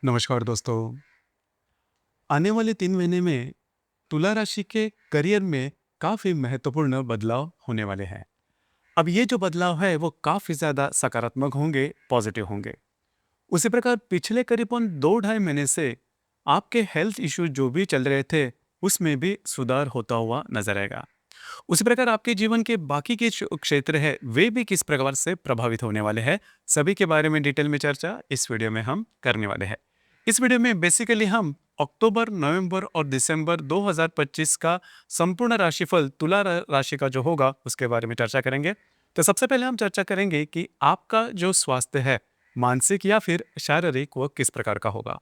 नमस्कार दोस्तों। आने वाले 3 महीने में तुला राशि के करियर में काफ़ी महत्वपूर्ण बदलाव होने वाले हैं। अब ये जो बदलाव है वो काफ़ी ज़्यादा सकारात्मक होंगे, पॉजिटिव होंगे। उसी प्रकार पिछले करीबन 2 ढाई महीने से आपके हेल्थ इश्यू जो भी चल रहे थे, उसमें भी सुधार होता हुआ नज़र आएगा। उसी प्रकार आपके जीवन के बाकी के जो क्षेत्र है, वे भी किस प्रकार से प्रभावित होने वाले हैं, सभी के बारे में डिटेल में चर्चा इस वीडियो में हम करने वाले हैं। इस वीडियो में बेसिकली हम अक्टूबर, नवंबर और दिसंबर 2025 का संपूर्ण राशिफल तुला राशि का जो होगा उसके बारे में चर्चा करेंगे। तो सबसे पहले हम चर्चा करेंगे कि आपका जो स्वास्थ्य है, मानसिक या फिर शारीरिक, वो किस प्रकार का होगा।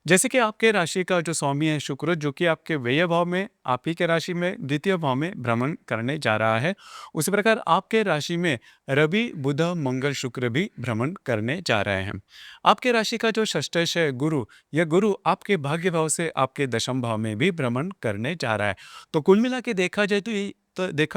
जैसे कि आपके राशि का जो स्वामी है शुक्र, जो कि आपके व्यय भाव में, आप ही के राशि में द्वितीय भाव में भ्रमण करने जा रहा है। उसी प्रकार आपके राशि में रवि, बुध, मंगल, शुक्र भी भ्रमण करने जा रहे हैं। आपके राशि का जो षष्ठेश है गुरु, यह गुरु आपके भाग्य भाव से आपके दशम भाव में भी भ्रमण करने जा रहा है। तो कुल मिला के देखा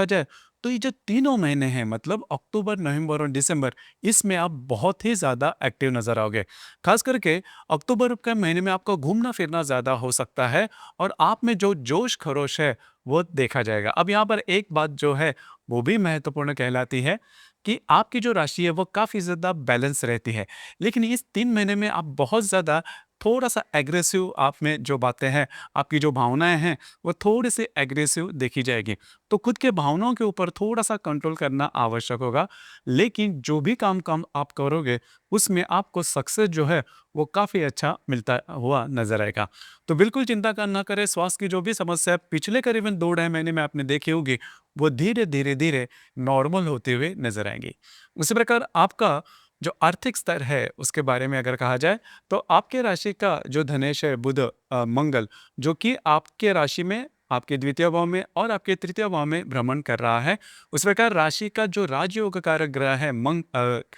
जाए तो ये जो तीनों महीने हैं, मतलब अक्टूबर, नवंबर और दिसंबर, इसमें आप बहुत ही ज्यादा एक्टिव नजर आओगे। खास करके अक्टूबर के महीने में आपका घूमना फिरना ज़्यादा हो सकता है और आप में जो जोश खरोश है वो देखा जाएगा। अब यहाँ पर एक बात जो है वो भी महत्वपूर्ण कहलाती है कि आपकी जो राशि है वो काफ़ी ज़्यादा बैलेंस रहती है, लेकिन इस 3 महीने में आप बहुत ज़्यादा थोड़ा सा एग्रेसिव, आप में जो बातें हैं, आपकी जो भावनाएं हैं, वो थोड़ी सी एग्रेसिव देखी जाएगी। तो खुद के भावनाओं के ऊपर थोड़ा सा कंट्रोल करना आवश्यक होगा, लेकिन जो भी काम काम आप करोगे उसमें आपको सक्सेस जो है वो काफ़ी अच्छा मिलता हुआ नजर आएगा। तो बिल्कुल चिंता ना करें, स्वास्थ्य की जो भी समस्या पिछले करीबन 2 ढाई महीने में आपने देखी होगी, वो धीरे धीरे नॉर्मल होते हुए नजर आएंगी। उसी प्रकार आपका जो आर्थिक स्तर है उसके बारे में अगर कहा जाए, तो आपके राशि का जो धनेश है बुध, मंगल, जो कि आपके राशि में, आपके द्वितीय भाव में और आपके तृतीय भाव में भ्रमण कर रहा है। उस प्रकार राशि का जो राजयोग कारक ग्रह है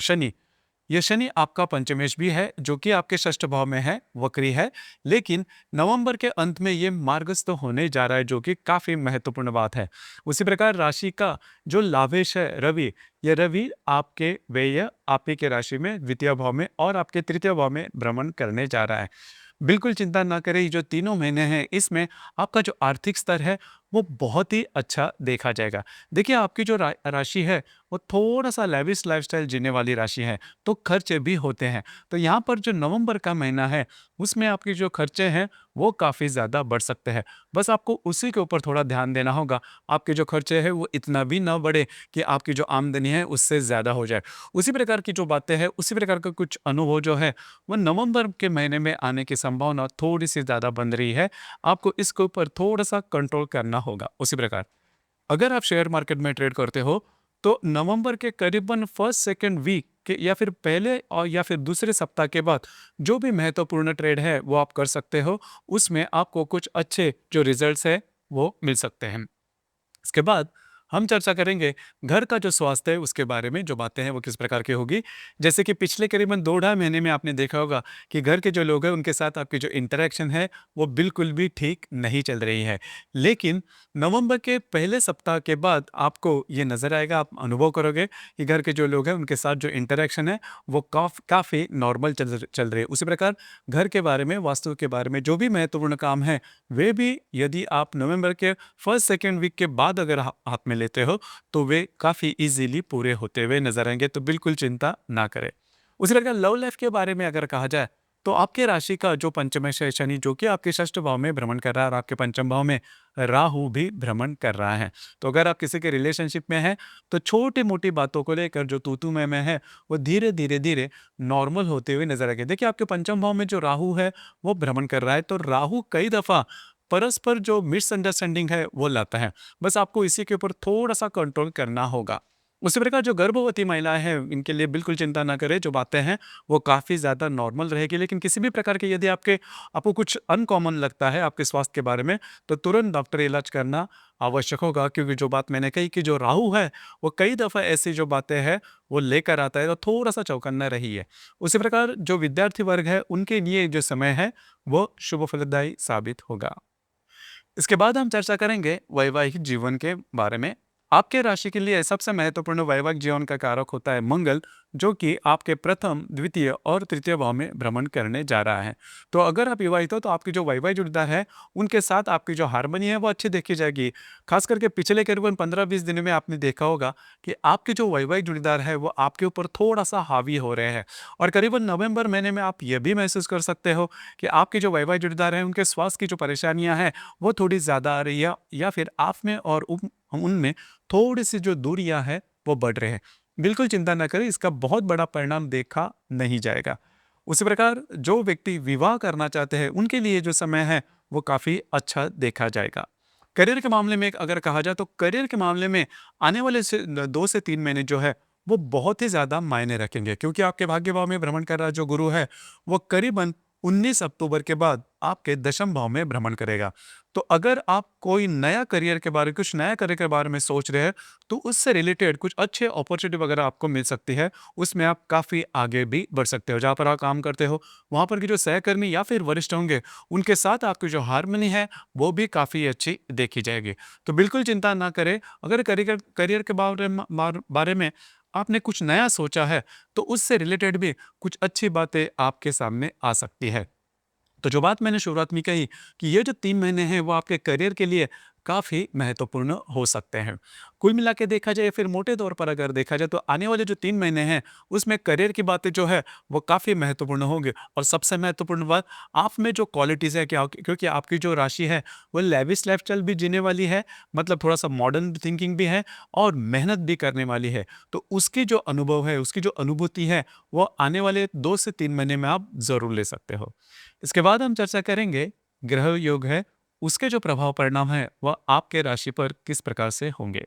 शनि, ये शनि आपका पंचमेश भी है, जो कि आपके षष्ठ भाव में है, वक्री है। लेकिन नवंबर के अंत में ये मार्गस्थ होने जा रहा है, जो कि काफी महत्वपूर्ण बात है। उसी प्रकार राशि का जो लाभेश है रवि, ये रवि आपके व्यय, आप ही के राशि में द्वितीय भाव में और आपके तृतीय भाव में भ्रमण करने जा रहा है। बिल्कुल चिंता ना करें, ये जो तीनों महीने हैं इसमें आपका जो आर्थिक स्तर है वो बहुत ही अच्छा देखा जाएगा। देखिए आपकी जो राशि है वो थोड़ा सा लेविश लाइफस्टाइल जीने वाली राशि है, तो खर्चे भी होते हैं। तो यहाँ पर जो नवंबर का महीना है उसमें आपके जो खर्चे हैं वो काफ़ी ज़्यादा बढ़ सकते हैं। बस आपको उसी के ऊपर थोड़ा ध्यान देना होगा, आपके जो खर्चे हैं वो इतना भी ना बढ़े कि आपकी जो आमदनी है उससे ज़्यादा हो जाए। उसी प्रकार की जो बातें हैं, उसी प्रकार का कुछ अनुभव जो है वो नवंबर के महीने में आने की संभावना थोड़ी सी ज़्यादा बन रही है। आपको इसके ऊपर थोड़ा सा कंट्रोल करना होगा। उसी प्रकार अगर आप शेयर मार्केट में ट्रेड करते हो, तो नवंबर के करीबन फर्स्ट सेकेंड वीक के या फिर पहले और या फिर दूसरे सप्ताह के बाद जो भी महत्वपूर्ण ट्रेड है वो आप कर सकते हो। उसमें आपको कुछ अच्छे जो रिजल्ट्स है वो मिल सकते हैं। इसके बाद हम चर्चा करेंगे घर का जो स्वास्थ्य है उसके बारे में, जो बातें हैं वो किस प्रकार की होगी। जैसे कि पिछले करीबन 2 ढाई महीने में आपने देखा होगा कि घर के जो लोग हैं उनके साथ आपकी जो इंटरेक्शन है वो बिल्कुल भी ठीक नहीं चल रही है। लेकिन नवंबर के पहले सप्ताह के बाद आपको ये नज़र आएगा, आप अनुभव करोगे कि घर के जो लोग हैं उनके साथ जो इंटरेक्शन है वो काफ़ी नॉर्मल चल रही है। उसी प्रकार घर के बारे में, वास्तु के बारे में जो भी महत्वपूर्ण काम है, वे भी यदि आप नवंबर के फर्स्ट सेकेंड वीक के बाद अगर हाथ में लेते हो, तो वे काफ़ी इजीली पूरे होते हुए नजर आएंगे। तो बिल्कुल चिंता ना करें। उसी प्रकार लव लाइफ के बारे में अगर कहा जाए, तो आपके राशि का जो पंचमेश है शनि, जो कि आपके षष्ठ भाव में भ्रमण कर रहा है और आपके पंचम भाव में राहु भी भ्रमण कर रहा है। तो अगर आप किसी के रिलेशनशिप में हैं, तो छोटी मोटी बातों को लेकर जो तू मैं है वो धीरे धीरे नॉर्मल होते हुए नजर आएंगे। देखिए आपके पंचम भाव में जो राहु है वो भ्रमण कर रहा है, तो राहु कई दफा परस्पर जो मिसअंडरस्टैंडिंग है वो लाता है। बस आपको इसी के ऊपर थोड़ा सा कंट्रोल करना होगा। उसी प्रकार जो गर्भवती महिलाएं हैं इनके लिए बिल्कुल चिंता ना करें, जो बातें हैं वो काफ़ी ज़्यादा नॉर्मल रहेगी। लेकिन किसी भी प्रकार के यदि आपको कुछ अनकॉमन लगता है आपके स्वास्थ्य के बारे में, तो तुरंत डॉक्टर इलाज करना आवश्यक होगा, क्योंकि जो बात मैंने कही कि जो राहु है वो कई दफ़ा ऐसी जो बातें हैं वो लेकर आता है, तो थोड़ा सा चौकन्ना रही है। उसी प्रकार जो विद्यार्थी वर्ग है उनके लिए जो समय है वो शुभ फलदायी साबित होगा। इसके बाद हम चर्चा करेंगे वैवाहिक जीवन के बारे में। आपके राशि के लिए सबसे महत्वपूर्ण वैवाहिक जीवन का कारक होता है मंगल, जो कि आपके प्रथम, द्वितीय और तृतीय भाव में भ्रमण करने जा रहा है। तो अगर आप विवाहित हो तो आपकी जो वैवाहिक जोड़ीदार है, उनके साथ आपकी जो हार्मनी है वो अच्छी देखी जाएगी। खास करके पिछले करीबन 15-20 दिनों में आपने देखा होगा कि आपके जो वैवाहिक जोड़ीदार है वो आपके ऊपर थोड़ा-सा हावी हो रहे हैं। और करीबन नवंबर महीने में आप ये भी महसूस कर सकते हो कि आपके जो वैवाहिक जोड़ीदार हैं उनके स्वास्थ्य की जो परेशानियाँ हैं वो थोड़ी ज़्यादा आ रही है, या फिर आप में और उनमें थोड़ी-सी जो दूरियाँ हैं वो बढ़ रहे हैं। बिल्कुल चिंता ना करें, इसका बहुत बड़ा परिणाम देखा नहीं जाएगा। उसी प्रकार जो व्यक्ति विवाह करना चाहते हैं उनके लिए जो समय है वो काफ़ी अच्छा देखा जाएगा। करियर के मामले में अगर कहा जाए तो करियर के मामले में आने वाले 2 से 3 महीने जो है वो बहुत ही ज़्यादा मायने रखेंगे, क्योंकि आपके भाग्य भाव में भ्रमण कर रहा जो गुरु है वो करीबन 19 अक्टूबर के बाद आपके दशम भाव में भ्रमण करेगा। तो अगर आप कोई नया करियर के बारे कुछ नया करियर के बारे में सोच रहे हैं तो उससे रिलेटेड कुछ अच्छे अपॉर्चुनिटी वगैरह आपको मिल सकती है। उसमें आप काफ़ी आगे भी बढ़ सकते हो। जहाँ पर आप काम करते हो वहाँ पर के जो सहकर्मी या फिर वरिष्ठ होंगे उनके साथ आपकी जो हार्मनी है वो भी काफ़ी अच्छी देखी जाएगी। तो बिल्कुल चिंता ना करें। अगर करियर करियर के बारे में आपने कुछ नया सोचा है तो उससे रिलेटेड भी कुछ अच्छी बातें आपके सामने आ सकती है। तो जो बात मैंने शुरुआत में कही कि ये जो 3 महीने हैं वो आपके करियर के लिए काफ़ी महत्वपूर्ण हो सकते हैं। कुल मिला के देखा जाए, फिर मोटे तौर पर अगर देखा जाए तो आने वाले जो 3 महीने हैं उसमें करियर की बातें जो है वो काफ़ी महत्वपूर्ण होंगी। और सबसे महत्वपूर्ण बात, आप में जो क्वालिटीज़ है क्या, क्योंकि आपकी जो राशि है वो लेविश लाइफ़स्टाइल भी जीने वाली है, मतलब थोड़ा-सा मॉडर्न थिंकिंग भी है और मेहनत भी करने वाली है। तो उसकी जो अनुभव है, उसकी जो अनुभूति है वो आने वाले 2 से 3 महीने में आप ज़रूर ले सकते हो। इसके बाद हम चर्चा करेंगे ग्रह योग है, उसके जो प्रभाव परिणाम है वह आपके राशि पर किस प्रकार से होंगे।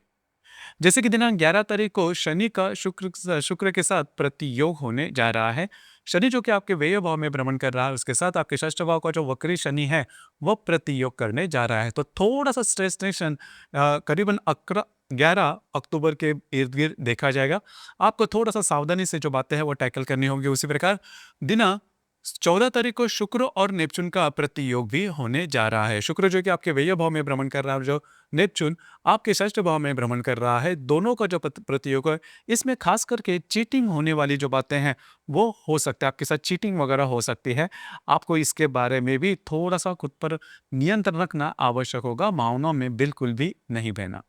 जैसे कि दिनांक 11 तारीख को शनि का शुक्र के साथ प्रतियोग होने जा रहा है। शनि जो कि आपके व्यय भाव में भ्रमण कर रहा है, उसके साथ आपके षष्ठ भाव का जो वक्री शनि है वह प्रतियोग करने जा रहा है। तो थोड़ा सा स्ट्रेस टेंशन करीबन 11 अक्टूबर के इर्द गिर्द देखा जाएगा। आपको थोड़ा सा सावधानी से जो बातें हैं वो टैकल करनी होंगी। उसी प्रकार दिनांक 14 तारीख को शुक्र और नेपच्यून का प्रतियोग भी होने जा रहा है। शुक्र जो कि आपके व्यय भाव में भ्रमण कर रहा है और जो नेपच्यून आपके षष्ठ भाव में भ्रमण कर रहा है, दोनों का जो प्रतियोग है इसमें खास करके चीटिंग होने वाली जो बातें हैं वो हो सकता है, आपके साथ चीटिंग वगैरह हो सकती है। आपको इसके बारे में भी थोड़ा सा खुद पर नियंत्रण रखना आवश्यक होगा, भावनाओं में बिल्कुल भी नहीं बहना।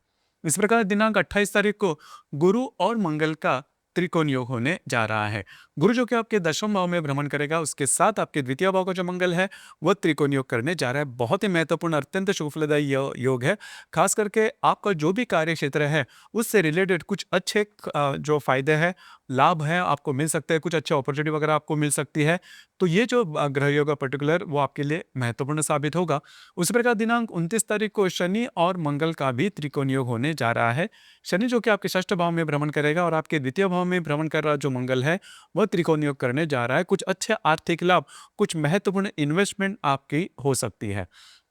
इस प्रकार दिनांक 28 तारीख को गुरु और मंगल का त्रिकोण योग होने जा रहा है। गुरु जो कि आपके दशम भाव में भ्रमण करेगा, उसके साथ आपके द्वितीय भाव का जो मंगल है वह त्रिकोण योग करने जा रहा है। बहुत ही महत्वपूर्ण, अत्यंत शुभफलदायी योग है। खास करके आपका जो भी कार्य क्षेत्र है उससे रिलेटेड कुछ अच्छे जो फायदे हैं, लाभ है आपको मिल सकते हैं, कुछ अच्छे अपॉर्चुनिटी वगैरह आपको मिल सकती है। तो ये जो ग्रह योग है पर्टिकुलर वो आपके लिए महत्वपूर्ण साबित होगा। उसी प्रकार दिनांक 29 तारीख को शनि और मंगल का भी त्रिकोण योग होने जा रहा है। शनि जो कि आपके षष्ठ भाव में भ्रमण करेगा और आपके द्वितीय भाव में भ्रमण कर रहा जो मंगल है वह त्रिकोण योग करने जा रहा है। कुछ अच्छे आर्थिक लाभ, कुछ महत्वपूर्ण इन्वेस्टमेंट आपकी हो सकती है।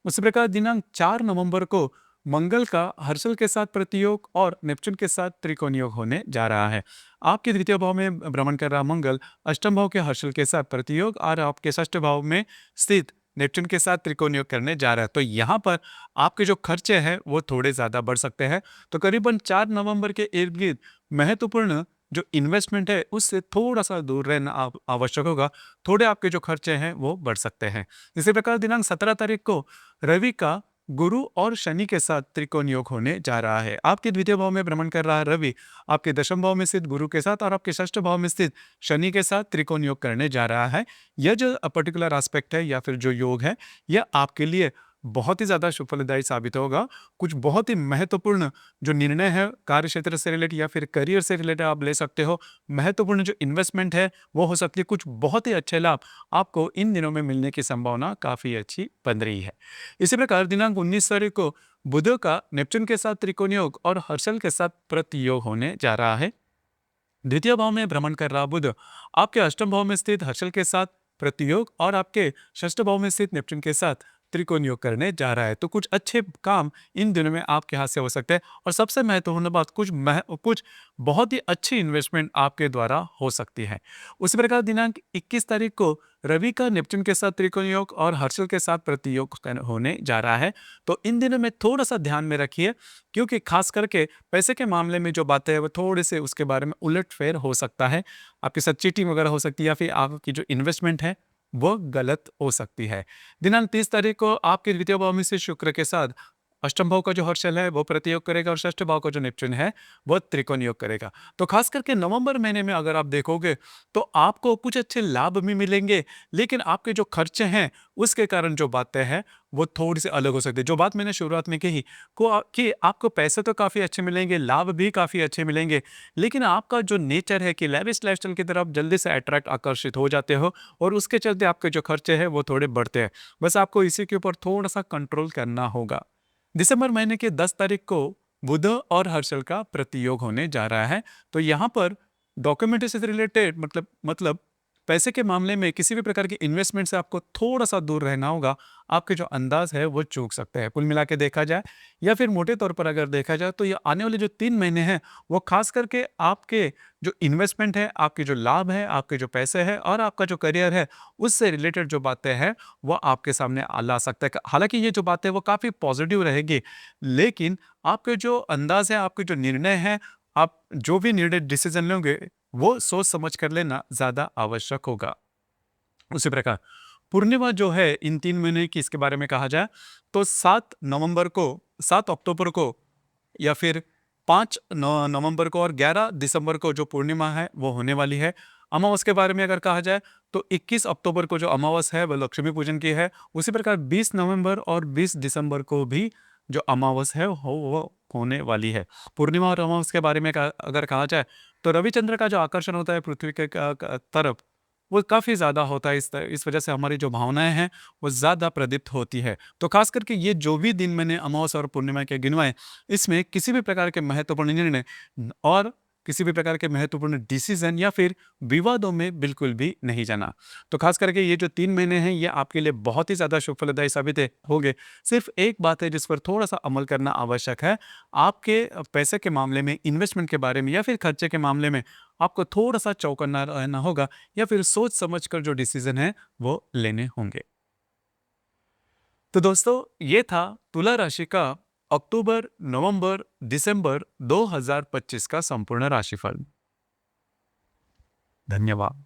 उसी प्रकार दिनांक 4 नवंबर को मंगल का हर्षल के साथ प्रतियोग और नेपच्यून के साथ त्रिकोण योग होने जा रहा है। आपके द्वितीय भाव में भ्रमण कर रहा मंगल अष्टम भाव के हर्षल के साथ प्रतियोग और आपके षष्ठ भाव में स्थित नेपच्यून के साथ त्रिकोण योग करने जा रहा है। तो यहाँ पर आपके जो खर्चे हैं वो थोड़े ज़्यादा बढ़ सकते हैं। तो करीबन 4 नवंबर के इर्द गिर्द महत्वपूर्ण जो इन्वेस्टमेंट है उससे थोड़ा सा दूर रहना आवश्यक होगा। थोड़े आपके जो खर्चे हैं वो बढ़ सकते हैं। इसी प्रकार दिनांक 17 तारीख को रवि का गुरु और शनि के साथ त्रिकोण योग होने जा रहा है। आपके द्वितीय भाव में भ्रमण कर रहा है रवि, आपके दशम भाव में स्थित गुरु के साथ और आपके षष्ठ भाव में स्थित शनि के साथ त्रिकोण योग करने जा रहा है। यह जो पर्टिकुलर एस्पेक्ट है या फिर जो योग है यह आपके लिए बहुत ही ज़्यादा सुफलदायी साबित होगा। कुछ बहुत ही महत्वपूर्ण जो निर्णय है कार्य क्षेत्र से रिलेटेड या फिर करियर से रिलेटेड आप ले सकते हो। महत्वपूर्ण जो इन्वेस्टमेंट है वो हो सकती है। कुछ बहुत ही अच्छे लाभ आपको इन दिनों में मिलने की संभावना काफ़ी अच्छी बन रही है। इसी प्रकार दिनांक 19 तारीख को बुध का नेपच्यून के साथ त्रिकोण योग और हर्षल के साथ प्रतियोग होने जा रहा है। द्वितीय भाव में भ्रमण कर रहा बुध आपके अष्टम भाव में स्थित हर्षल के साथ प्रतियोग और आपके षष्ठ भाव में स्थित नेपच्यून के साथ त्रिकोण योग करने जा रहा है। तो कुछ अच्छे काम इन दिनों में आपके हाथ से हो सकते हैं और सबसे महत्वपूर्ण बात कुछ बहुत ही अच्छी इन्वेस्टमेंट आपके द्वारा हो सकती है। उसी प्रकार दिनांक 21 तारीख को रवि का नेपच्यून के साथ त्रिकोण योग और हर्षल के साथ प्रतियोग होने जा रहा है। तो इन दिनों में थोड़ा सा ध्यान में रखिए, क्योंकि खास करके पैसे के मामले में जो बातें हैं वो थोड़े से उसके बारे में उलटफेर हो सकता है। आपके साथ चीटिंग वगैरह हो सकती है या फिर आपकी जो इन्वेस्टमेंट है वो गलत हो सकती है। दिनांक 30 तारीख को आपके द्वितीय भाव में से शुक्र के साथ अष्टम भाव का जो हर्षल है वो प्रतियोग करेगा और षष्ठ भाव का जो नेपच्यून है वो त्रिकोण योग करेगा। तो खास करके नवंबर महीने में अगर आप देखोगे तो आपको कुछ अच्छे लाभ भी मिलेंगे, लेकिन आपके जो खर्चे हैं उसके कारण जो बातें हैं वो थोड़ी सी अलग हो सकती है। जो बात मैंने शुरुआत में कही कि आपको पैसे तो काफ़ी अच्छे मिलेंगे, लाभ भी काफ़ी अच्छे मिलेंगे, लेकिन आपका जो नेचर है कि लैविश लाइफस्टाइल की तरफ जल्दी से अट्रैक्ट आकर्षित हो जाते हो और उसके चलते आपके जो खर्चे हैं वो थोड़े बढ़ते हैं। बस आपको इसी के ऊपर थोड़ा सा कंट्रोल करना होगा। दिसंबर महीने के 10 तारीख को बुध और हर्षल का प्रतियोग होने जा रहा है। तो यहाँ पर डॉक्यूमेंटेशन से रिलेटेड मतलब पैसे के मामले में किसी भी प्रकार की इन्वेस्टमेंट से आपको थोड़ा सा दूर रहना होगा। आपके जो अंदाज है वो चूक सकते हैं। कुल मिला के देखा जाए या फिर मोटे तौर पर अगर देखा जाए तो ये आने वाले जो 3 महीने हैं वो खास करके आपके जो इन्वेस्टमेंट है, आपके जो लाभ है, आपके जो पैसे हैं और आपका जो करियर है उससे रिलेटेड जो बातें हैं वो आपके सामने ला सकता है। हालांकि ये जो बातें वो काफ़ी पॉजिटिव रहेगी, लेकिन आपके जो अंदाज है, आपके जो निर्णय है, आप जो भी निर्णय डिसीजन लोगे वो सोच समझ कर लेना ज़्यादा आवश्यक होगा। उसी प्रकार पूर्णिमा जो है इन 3 महीने की इसके बारे में कहा जाए तो 7 अक्टूबर को या फिर 5 नवंबर को और 11 दिसंबर को जो पूर्णिमा है वो होने वाली है। अमावस के बारे में अगर कहा जाए तो 21 अक्टूबर को जो अमावस है वो लक्ष्मी पूजन की है। उसी प्रकार 20 नवंबर और 20 दिसंबर को भी जो अमावस है वो होने वाली है। पूर्णिमा और अमावस के बारे में अगर कहा जाए तो रविचंद्र का जो आकर्षण होता है पृथ्वी के तरफ वो काफ़ी ज़्यादा होता है। इस वजह से हमारी जो भावनाएं हैं वो ज़्यादा प्रदीप्त होती है। तो खास करके ये जो भी दिन मैंने अमावस्या और पूर्णिमा के गिनवाए, इसमें किसी भी प्रकार के महत्वपूर्ण निर्णय और किसी भी प्रकार के महत्वपूर्ण डिसीजन या फिर विवादों में बिल्कुल भी नहीं जाना। तो खास करके ये जो 3 महीने हैं ये आपके लिए बहुत ही ज़्यादा शुभ फलदायी साबित होंगे। सिर्फ एक बात है जिस पर थोड़ा सा अमल करना आवश्यक है। आपके पैसे के मामले में, इन्वेस्टमेंट के बारे में या फिर खर्चे के मामले में आपको थोड़ा सा चौकन्ना रहना होगा या फिर सोच समझ कर जो डिसीजन है वो लेने होंगे। तो दोस्तों ये था तुला राशि का अक्टूबर, नवंबर, दिसंबर 2025 का संपूर्ण राशिफल। धन्यवाद।